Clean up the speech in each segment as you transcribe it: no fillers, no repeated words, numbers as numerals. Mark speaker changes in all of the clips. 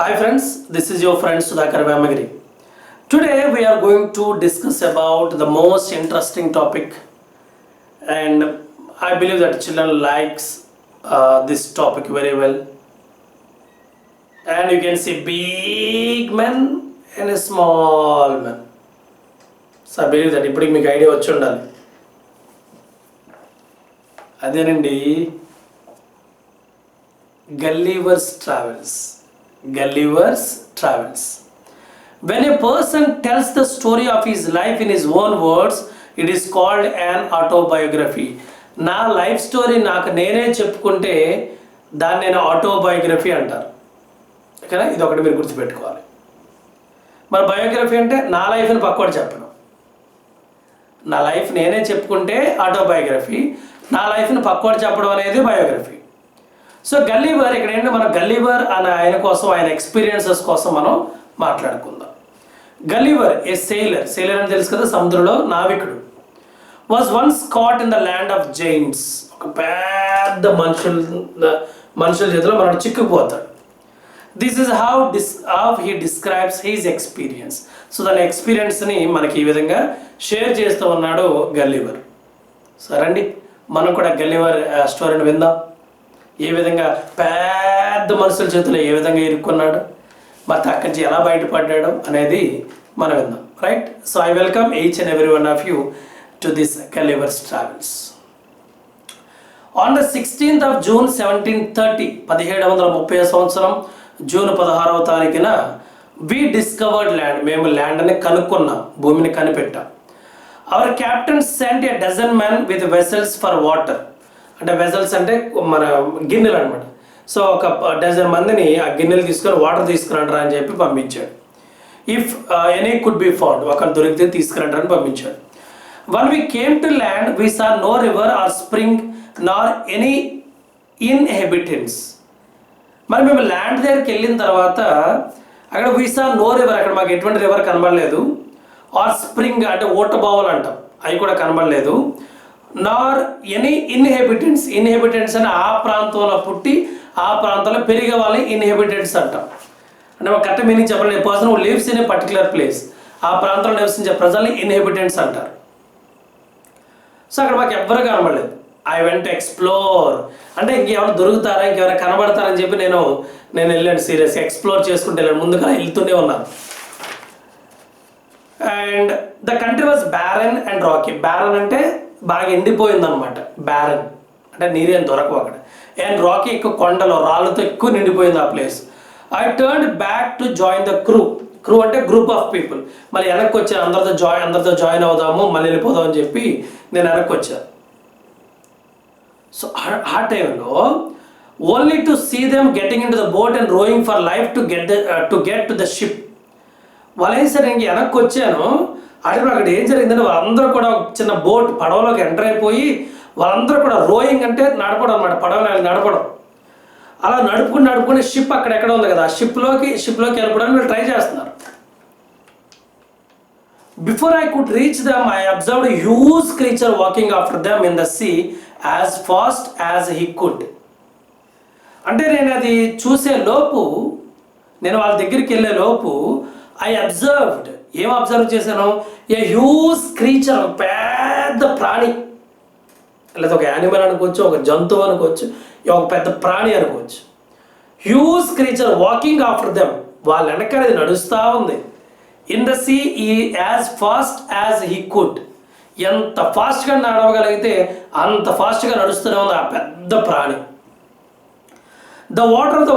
Speaker 1: Hi friends, this is your friend Sudhakar Vemagiri. Today we are going to discuss about the most interesting topic, and I believe that children likes this topic very well. And you can see big man and a small man. So I believe that ఇప్పుడు మీకు idea వచ్చి ఉండాలి. అదేనండి Gulliver's Travels. Gulliver's Travels. When a person tells the story of his life in his own words, it is called an autobiography. నా life story నాకు నేనే చెప్పుకుంటే దాన్ని నేను ఆటోబయోగ్రఫీ అంటారు. ఓకేనా, ఇది ఒకటి మీరు గుర్తుపెట్టుకోవాలి. మరి బయోగ్రఫీ అంటే నా లైఫ్ని పక్కోటి చెప్పడం. నా లైఫ్ నేనే చెప్పుకుంటే ఆటోబయోగ్రఫీ, నా లైఫ్ని పక్కోటి చెప్పడం అనేది బయోగ్రఫీ. సో గల్లీవర్ ఇక్కడ ఏంటంటే మనం గల్లీవర్ అనే ఆయన కోసం, ఆయన ఎక్స్పీరియన్సెస్ కోసం మనం మాట్లాడుకుందాం. గల్లీవర్ ఏ సేలర్ అని తెలుసు కదా, సముద్రంలో నావికుడు. Was once caught in the land of giants. ఒక పెద్ద మనుషుల చేతిలో మనం చిక్కుకుపోతాడు. This is how he describes his experience. So దాని ఎక్స్పీరియన్స్ని మనకి ఈ విధంగా షేర్ చేస్తూ ఉన్నాడు గల్లీవర్. సరే అండి, మనం కూడా గల్లీవర్ స్టోరీని విందాం. ఏ విధంగా పెద్ద మనుషుల చేతిలో ఏ విధంగా ఇరుక్కున్నాడు, మరి అక్కడి నుంచి ఎలా బయటపడ్డాడు అనేది మనం విందాం. Right, so I welcome each and every one of you to this Gulliver's Travels. On the 16th of June 1730, 1730 సంవత్సరం జూన్ 16వ తారీఖున వి డిస్కవర్డ్ ల్యాండ్, మేము ల్యాండ్ని కనుక్కున్నాం, భూమిని కనిపెట్టాం. Our captain sent a dozen men with vessels for water. అంటే vessels అంటే మన గిన్నెలు అనమాట. సో ఒక డజన్ మందిని ఆ గిన్నెలు తీసుకొని వాటర్ తీసుకురంటారా అని చెప్పి పంపించాడు. If any could be found, ఒకరు దొరికితే తీసుకురంటారని పంపించాడు. When we came to land we saw no river or spring nor any inhabitants. మరి మేము ల్యాండ్ దగ్గరికి వెళ్ళిన తర్వాత అక్కడ వీ సా నో రివర్, అక్కడ మాకు ఎటువంటి రివర్ కనబడలేదు. ఆర్ స్ప్రింగ్ అంటే ఓట బావులు అంటాం, అవి కూడా కనబడలేదు. నార్ ఎనీ ఇన్హెబిటెంట్స్ అని ఆ ప్రాంతంలో పుట్టి ఆ ప్రాంతంలో పెరిగే వాళ్ళని ఇన్హెబిటెంట్స్ అంటాం. అంటే ఒక కరెక్ట్ మీనింగ్ చెప్పాలి, person who lives in a particular place, ఆ ప్రాంతంలో నివసించే ప్రజల్ని ఇన్హెబిటెంట్స్ అంటారు. సో అక్కడ మాకు ఎవ్వరు కనబడలేదు. ఐ వెంట్ ఎక్స్ప్లోర్ అంటే ఇంకెవరు దొరుకుతారా, ఇంకెవరైనా కనబడతారని చెప్పి నేను వెళ్ళాను, సీరియస్గా ఎక్స్ప్లోర్ చేసుకుంటూ వెళ్ళాను, ముందుగా వెళ్తూనే ఉన్నాను. And the country was barren and Rocky. Barren అంటే బాగా ఎండిపోయింది అనమాట, బ్యారన్ అంటే నీరేం దొరకవు అక్కడ. అండ్ రాకీ ఎక్కువ కొండలో రాళ్ళతో ఎక్కువ నిండిపోయింది ఆ place. I turned back to join the crew అంటే గ్రూప్ ఆఫ్ పీపుల్. మళ్ళీ వెనక్కి వచ్చాను, అందరితో జాయిన్ అవుదాము, మళ్ళీ వెళ్ళిపోదాం అని చెప్పి నేను వెనక్కి వచ్చాను. సో ఆ టైంలో only to see them getting into the boat and rowing for life to get to the ship. వాళ్ళు ఏం సరే ఇంక వెనక్కి వచ్చాను. అక్కడ ఏం జరిగిందంటే వాళ్ళందరూ కూడా చిన్న బోట్ పడవలోకి ఎంటర్ అయిపోయి వాళ్ళందరూ కూడా రోయింగ్ అంటే నడపడం అనమాట, పడవలో నడపడం. అలా నడుపుకుని షిప్ అక్కడెక్కడ ఉంది కదా, ఆ షిప్లోకి వెళ్ళిపోవడానికి వీళ్ళు ట్రై చేస్తున్నారు. Before I could reach them I observed huge creature walking after them in the sea as fast as he could. అంటే నేను అది చూసే లోపు, నేను వాళ్ళ దగ్గరికి వెళ్ళే లోపు ఐ అబ్జర్వ్డ్, ఏం అబ్జర్వ్ చేశాను, ఏ హ్యూజ్ క్రీచర్, ఒక పెద్ద ప్రాణి, లేదా ఒక యానిమల్ అనుకోవచ్చు, ఒక జంతువు అనుకోవచ్చు, ఒక పెద్ద ప్రాణి అనుకోవచ్చు. Huge creature walking after them, వాళ్ళ వెనకాల అది నడుస్తూ ఉంది. In the sea as fast as he could, ఎంత ఫాస్ట్గా నడవగలిగితే అంత ఫాస్ట్గా నడుస్తూనే ఉంది ఆ పెద్ద ప్రాణి. The water of the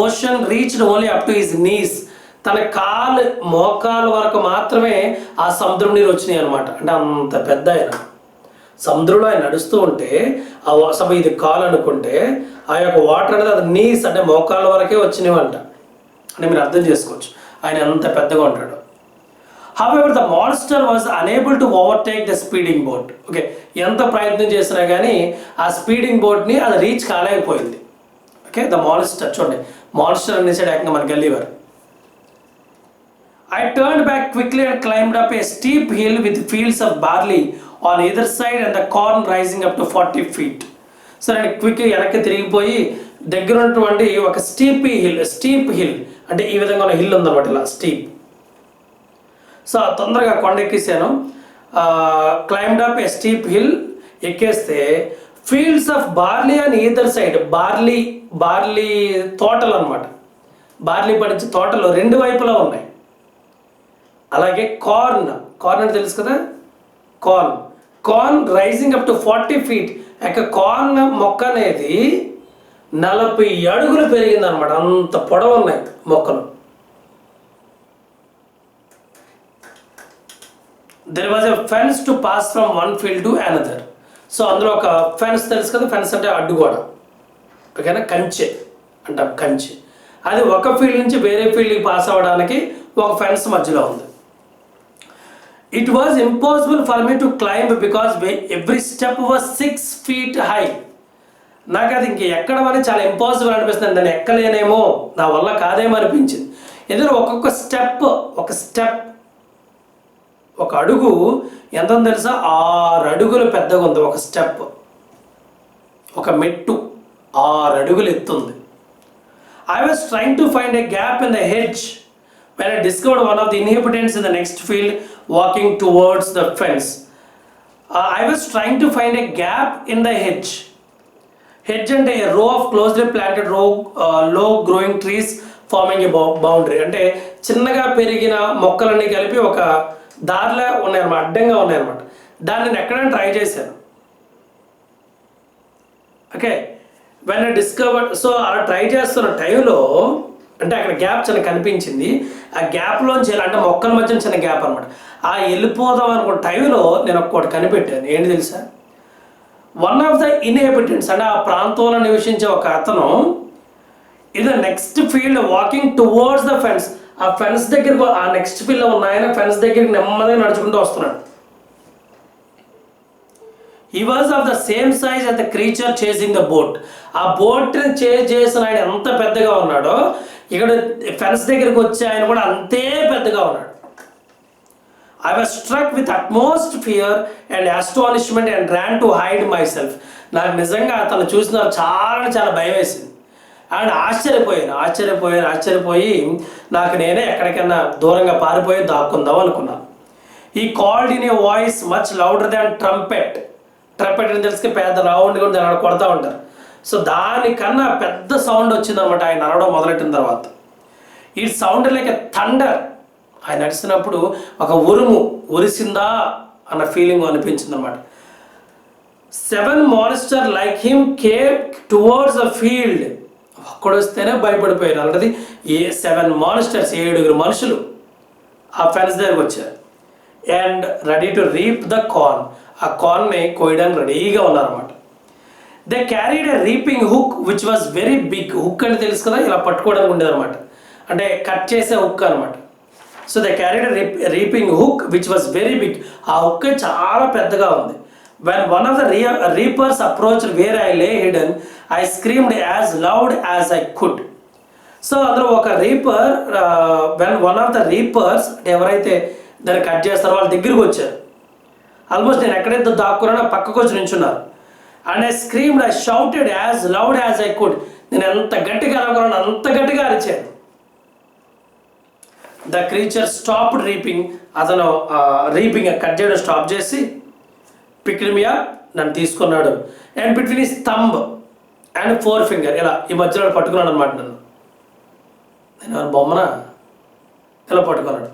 Speaker 1: ocean reached only up to his knees. తన మోకాల వరకు మాత్రమే ఆ సముద్రం నీరు వచ్చినాయి అనమాట. అంటే అంత పెద్ద ఆయన సముద్రంలో ఆయన నడుస్తూ ఉంటే ఆ ఇది కాలు అనుకుంటే ఆ యొక్క వాటర్ అనేది అది నీస్ అంటే మోకాల వరకే వచ్చినవంట. అంటే మీరు అర్థం చేసుకోవచ్చు ఆయన ఎంత పెద్దగా ఉంటాడు. However the monster was unable to overtake the speeding boat. Okay, ఎంత ప్రయత్నం చేసినా కానీ ఆ స్పీడింగ్ బోట్ని అది రీచ్ కాలేకపోయింది. ఓకే, ద మాన్స్టర్ చూడండి, మాన్స్టర్ అనేసాడు ఏకంగా మన గల్లీవర్. I turned back quickly and climbed up a steep hill with fields of barley on either side and the corn rising up to 40 feet. So నేను క్విక్గా వెనక్కి తిరిగిపోయి దగ్గర ఉన్నటువంటి ఒక స్టీప్ హిల్ అంటే ఈ విధంగా ఉన్న హిల్ ఉందన్నమాట, ఇలా స్టీప్. సో తొందరగా కొండ ఎక్కేసాను. Climbed up a steep hill. ఎక్కేస్తే ఫీల్డ్స్ ఆఫ్ బార్లీ అని ఈదర్ సైడ్, బార్లీ తోటలు అనమాట, బార్లీ పండించే తోటలు రెండు వైపులా ఉన్నాయి. అలాగే కార్న్ అంటే తెలుసు కదా, corn rising up to 40 feet. Corn మొక్క అనేది 40 అడుగులు పెరిగింది అనమాట, అంత పొడవు ఉన్నాయి మొక్కలు. There was a fence to pass from one field to another. So అందులో ఒక ఫెన్స్ తెలుసు కదా, ఫెన్స్ అంటే అడ్డుగోడ, ఓకేనా, కంచె అంటాం, కంచె. అది ఒక ఫీల్డ్ నుంచి వేరే ఫీల్డ్కి పాస్ అవ్వడానికి ఒక ఫెన్స్ మధ్యలో ఉంది. It was impossible for me to climb because every step was 6 feet high. నాకు అది ఇంక ఎక్కడం అనేది చాలా ఇంపాసిబుల్ అనిపిస్తుంది, దాన్ని ఎక్కలేనేమో, నా వల్ల కాదేమో అనిపించింది. ఎందుకంటే ఒక్కొక్క స్టెప్ ఒక అడుగు ఎంత తెలుసా, 6 అడుగులు పెద్దగా ఉంది ఒక స్టెప్, ఒక మెట్టు 6 అడుగులు ఎత్తుంది. I was trying to find a gap in the hedge when I discovered one of the inhabitants in the next field walking towards the fence. I was trying to find a gap in the hedge. Hedge అంటే a row of closely planted low growing trees forming a boundary. అంటే చిన్నగా పెరిగిన మొక్కలన్నీ కలిపి ఒక దారిలో ఉన్నాయన్నమాట, అడ్డంగా ఉన్నాయన్నమాట. దాన్ని నేను ఎక్కడైనా ట్రై చేశాను. Okay, when I discovered. So అలా ట్రై చేస్తున్న టైంలో అంటే అక్కడ గ్యాప్ చిన్న కనిపించింది. ఆ గ్యాప్లోంచి అంటే మొక్కల మధ్య చిన్న గ్యాప్ అనమాట. ఆ వెళ్ళిపోదాం అనుకున్న టైంలో నేను ఒక్కటి కనిపెట్టాను. ఏంటి తెలుసా, వన్ ఆఫ్ ద ఇన్హెబిటెంట్స్ అంటే ఆ ప్రాంతంలో నివసించే ఒక అతను ఇది next field walking towards the fence. ఆ ఫెన్స్ దగ్గరకు, ఆ నెక్స్ట్ ఫీల్డ్లో ఉన్న ఆయన ఫెన్స్ దగ్గరికి నెమ్మదిగా నడుచుకుంటూ వస్తున్నాడు. He was of the same size as the creature chasing the boat. ఆ బోట్ని చేజ్ చేసిన ఆయన ఎంత పెద్దగా ఉన్నాడో ఇక్కడ ఫెన్స్ దగ్గరికి వచ్చి ఆయన కూడా అంతే పెద్దగా ఉన్నాడు. I was struck with utmost fear and astonishment and ran to hide myself. నాకు నిజంగా అతను చూసిన చాలా భయం వేసింది అండ్ ఆశ్చర్యపోయి నాకు నేనే ఎక్కడికైనా దూరంగా పారిపోయి దాక్కుందాం అనుకున్నాను. He called in a voice much louder than trumpet అని తెలిసి పెద్ద రౌండ్ కూడా దాన్ని కొడతా ఉంటారు. సో దానికన్నా పెద్ద సౌండ్ వచ్చిందనమాట ఆయన నడవడం మొదలెట్టిన తర్వాత. ఈ సౌండ్ లైక్ ఎ థండర్. ఆయన నడిచినప్పుడు ఒక ఉరిసిందా అన్న ఫీలింగ్ అనిపించింది అనమాట. 7 monsters like him came towards the field. ఒక్కడు వస్తేనే భయపడిపోయారు. ఆల్రెడీ 7 monsters 7 మనుషులు ఆ ఫెన్స్ దగ్గరకు వచ్చారు. And ready to reap the corn. ఆ కార్న్ని కోయడానికి రెడీగా ఉన్నారన్నమాట. They carried a reaping hook which was very big. Hook అంటే తెలుసు కదా, ఇలా పట్టుకోవడానికి ఉండేదన్నమాట, అంటే కట్ చేసే హుక్ అనమాట. So they carried a reaping hook which was very big. ఆ హుక్ చాలా పెద్దగా ఉంది. When one of the reapers approach where I lay hidden I screamed as loud as I could. So అందులో ఒక reaper, when one of the reapers ఎవరైతే దాన్ని cut చేస్తారో వాళ్ళ దగ్గరికి వచ్చారు. ఆల్మోస్ట్ నేను ఎక్కడైతే దాక్కున్నానో పక్కకు వచ్చి నించున్నారు. And I screamed, I shouted as loud as I could. నేను ఎంత గట్టిగా అనుకున్నాను అంత గట్టిగా అరిచాను. The creature stopped reaping. అతను రీపింగ్ కట్ చేయడం స్టాప్ చేసి పిక్డ్ మీ అప్, నన్ను తీసుకున్నాడు. And between his thumb and 4 finger ఇలా ఈ మధ్యలో పట్టుకున్నాడు అనమాట. నేను బొమ్మన ఇలా పట్టుకున్నాడు.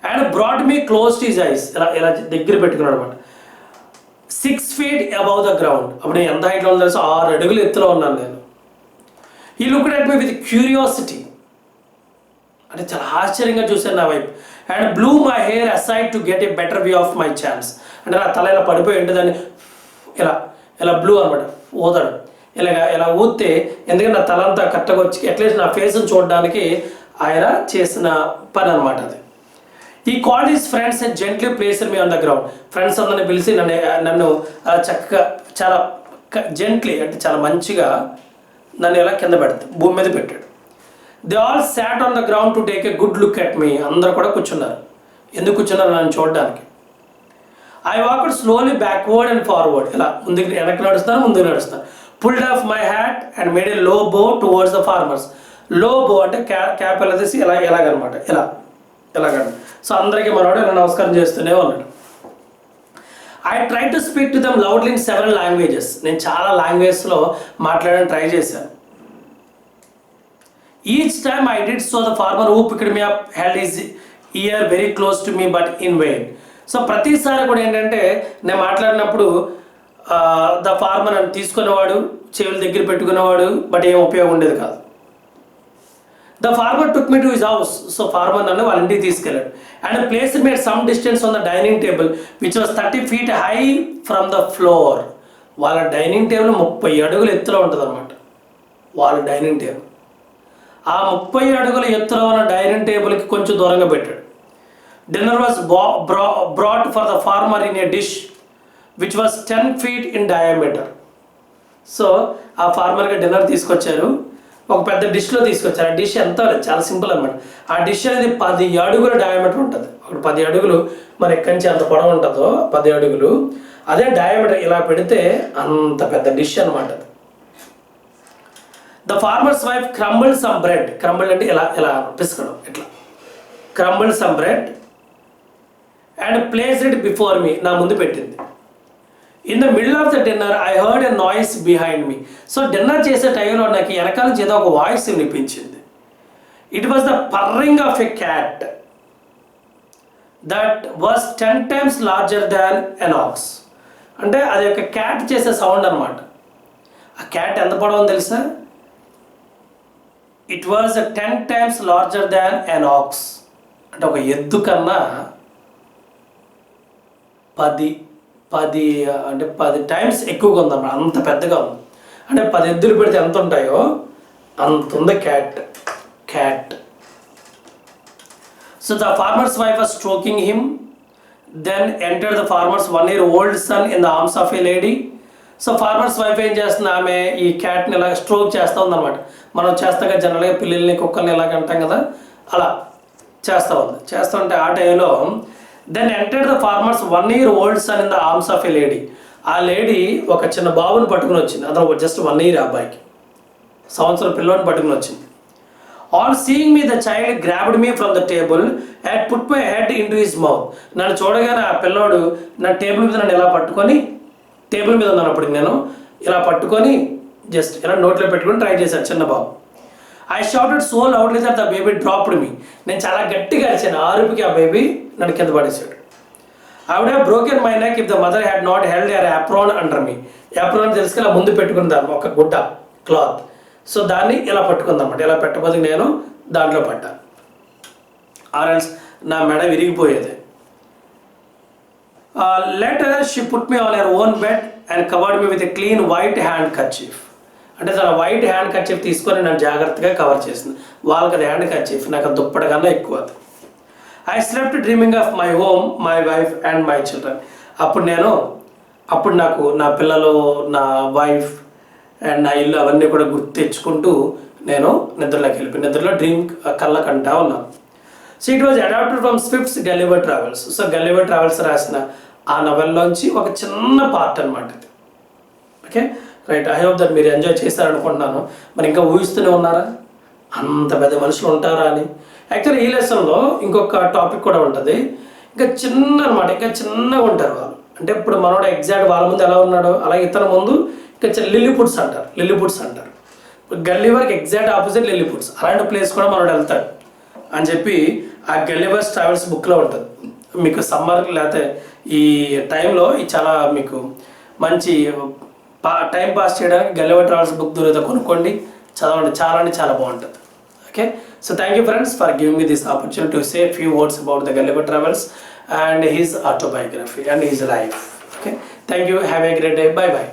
Speaker 1: And brought me close to his eyes. ఇలా దగ్గర పెట్టుకున్నాడు అనమాట. 6 feet above the ground. అప్పుడు నేను ఎంత హైట్లో ఉందో తెలుసు, 6 అడుగులు ఎత్తులో ఉన్నాను నేను. He looked at me with curiosity. అంటే చాలా ఆశ్చర్యంగా చూశాను నా వైపు. And blue my hair aside to get a better view of my chance. అంటే నా తల ఇలా పడిపోయి ఉంటుందని ఇలా బ్లూ అనమాట ఊతాడు. ఇలా ఊస్తే ఎందుకంటే నా తల అంతా కరెక్ట్గా వచ్చి అట్లీస్ట్ నా ఫేస్ని చూడడానికి ఆయన చేసిన పని అనమాట అది. ఈ called his friends and gently placed me on the ground. Friends అందరిని పిలిచి నన్ను చక్కగా చాలా జెంట్లీ అంటే చాలా మంచిగా నన్ను ఇలా కింద భూమి మీద పెట్టాడు. They all sat on the ground to take a good look at me. అందరూ కూడా కూర్చున్నారు. ఎందుకు కూర్చున్నారు? నన్ను చూడడానికి. I walked slowly backward and forward. ఇలా వెనక్కి నడుస్తాను, ముందుకు నడుస్తాను. Pulled off my hat and made a low bow towards the farmers. లో బో అంటే క్యాప్ ఎలా తీసి ఎలాగనమాట, ఎలాగనమాట. సో అందరికీ మనవాడు ఇలా నమస్కారం చేస్తూనే ఉన్నాడు. I try to speak to them loudly in several languages. నేను చాలా లాంగ్వేజ్లో మాట్లాడడానికి ట్రై చేశాను. Each time I did so the farmer who picked me up held his ear very close to me but in vain. So ప్రతిసారి కూడా ఏంటంటే నేను మాట్లాడినప్పుడు ద ఫార్మర్ అని తీసుకునేవాడు, చెవుల దగ్గర పెట్టుకునేవాడు, బట్ ఏం ఉపయోగం ఉండేది కాదు. The farmer took me to his house. So farmer నన్ను వాళ్ళ ఇంటికి తీసుకెళ్ళాడు. And place made some distance on the dining table which was 30 feet high from the floor. వాళ్ళ డైనింగ్ టేబుల్ 30 అడుగులు ఎత్తులో ఉంటుంది అనమాట. వాళ్ళ డైనింగ్ టేబుల్ ఆ 30 అడుగుల ఎత్తులో ఉన్న డైనింగ్ టేబుల్కి కొంచెం దూరంగా పెట్టాడు. Dinner was brought for the farmer in a dish which was 10 feet in diameter. So ఆ ఫార్మర్గా డిన్నర్ తీసుకొచ్చారు, ఒక పెద్ద డిష్లో తీసుకొచ్చారు. ఆ డిష్ ఎంత చాలా సింపుల్ అనమాట. ఆ డిష్ అనేది 10 అడుగుల డయామీటర్ ఉంటుంది. ఒకటి 10 అడుగులు మరి ఎక్కడి నుంచి అంత పొడవు ఉంటుందో 10 అడుగులు, అదే డయామీటర్ ఇలా పెడితే అంత పెద్ద డిష్ అనమాట. The farmer's wife crumbled some bread. Crumbled అంటే ఇలా పిసకడం, ఇట్లా crumbled some bread and placed it before me. నా ముందు పెట్టింది. In the middle of the dinner I heard a noise behind me. So dinner చేసే టైంలో నాకు వెనకాల నుంచి ఏదో ఒక వాయిస్ వినిపించింది. It was the purring of a cat that was 10 times larger than an ox. అంటే అది ఒక క్యాట్ చేసే సౌండ్ అనమాట. ఆ క్యాట్ ఎంత పొడవు తెలుసా? It was 10 times larger than an ox. అంటే ఒక ఎద్దు కన్నా 10 times ఎక్కువగా ఉందన్నమాట. అంత పెద్దగా ఉంది. అంటే 10 ఎద్దులు పెడితే ఎంత ఉంటాయో అంత ఉంది cat. So the farmer's wife was stroking him. Then enter the farmer's 1-year-old son in the arms of a lady. So farmer's wife ఏం చేస్తుంది, ఆమె ఈ క్యాట్ని ఇలా స్ట్రోక్ చేస్తూ ఉందన్నమాట. మనం చేస్తాగా జనరల్గా పిల్లల్ని కుక్కల్ని ఇలాగ అంటాం కదా, అలా చేస్తూ ఉంటే ఆ టైంలో then enter the farmer's 1-year-old son in the arms of a lady. ఆ లేడీ ఒక చిన్న బాబుని పట్టుకుని వచ్చింది. అతను జస్ట్ 1 year అబ్బాయికి, సంవత్సరం పిల్లోని పట్టుకుని వచ్చింది. On seeing me the child grabbed me from the table and put my head in to his mouth. నన్ను చూడగానే ఆ పిల్లోడు నా టేబుల్ మీద నన్ను ఇలా పట్టుకొని, టేబుల్ మీద ఉన్నాను అప్పుడు నేను ఇలా పట్టుకొని జస్ట్ ఇలా నోట్లో పెట్టుకొని ట్రై చేశాను చిన్న బాబు. I shouted so loudly that the baby dropped me. నేను చాలా గట్టిగా అరిచాను. ఆ అరుపుకి ఆ బేబీ నన్ను కింద పడేసాడు. I would have broken my neck if the mother had not held her apron under me. Apron తెలుసుకుని ఇలా ముందు పెట్టుకుందాం, ఒక గుడ్డ క్లాత్. సో దాన్ని ఇలా పట్టుకుందామన్నమాట. ఇలా పెట్టబోదు నేను దాంట్లో పడ్డా, ఆర్ఎల్స్ నా మెడ విరిగిపోయేది. Later she put me on her own bed and covered me with a clean white handkerchief. అంటే తన వైట్ హ్యాండ్ కర్చీఫ్ తీసుకొని నన్ను జాగ్రత్తగా కవర్ చేసింది. వాళ్ళకి అది హ్యాండ్ కర్చీఫ్, నాకు దుప్పటి కన్నా ఎక్కువ. I slept dreaming of my home, my wife and my children. అప్పుడు నాకు నా పిల్లలు, నా వైఫ్ అండ్ నా ఇల్లు అవన్నీ కూడా గుర్తు తెచ్చుకుంటూ నేను నిద్రలో డ్రీమ్ కళ్ళకంటా ఉన్నాను. So it was adapted from Swift's Gulliver Travels. So Gulliver Travels రాసిన ఆ నవెల్లోంచి ఒక చిన్న పార్ట్ అనమాట ఇది. Okay right. I hope that మీరు ఎంజాయ్ చేస్తారనుకుంటున్నాను. మరి ఇంకా ఊహిస్తూనే ఉన్నారా అంత పెద్ద మనుషులు ఉంటారా అని? యాక్చువల్లీ ఈ లెసన్లో ఇంకొక టాపిక్ కూడా ఉంటుంది. ఇంకా చిన్నగా ఉంటారు వాళ్ళు. అంటే ఇప్పుడు మనోడు ఎగ్జాక్ట్ వాళ్ళ ముందు ఎలా ఉన్నాడో అలాగే ఇతర ముందు ఇంకా లిల్లీపుట్స్ అంటారు. గల్లివర్కి ఎగ్జాక్ట్ ఆపోజిట్ లిల్లీపుట్స్. అలాంటి ప్లేస్ కూడా మనోడు వెళ్తాడు అని చెప్పి ఆ గల్లివర్స్ ట్రావెల్స్ బుక్లో ఉంటుంది. మీకు సమ్మర్ లేకపోతే ఈ టైంలో చాలా మీకు మంచి టైం పాస్ చేయడానికి గల్లివర్ ట్రావెల్స్ బుక్ దొరికితే కొనుక్కోండి, చదవండి. చాలా బాగుంటుంది. Okay, so thank you friends for giving me this opportunity to say a few words about the Gulliver Travels and his autobiography and his life. Okay, thank you. Have a great day. Bye bye.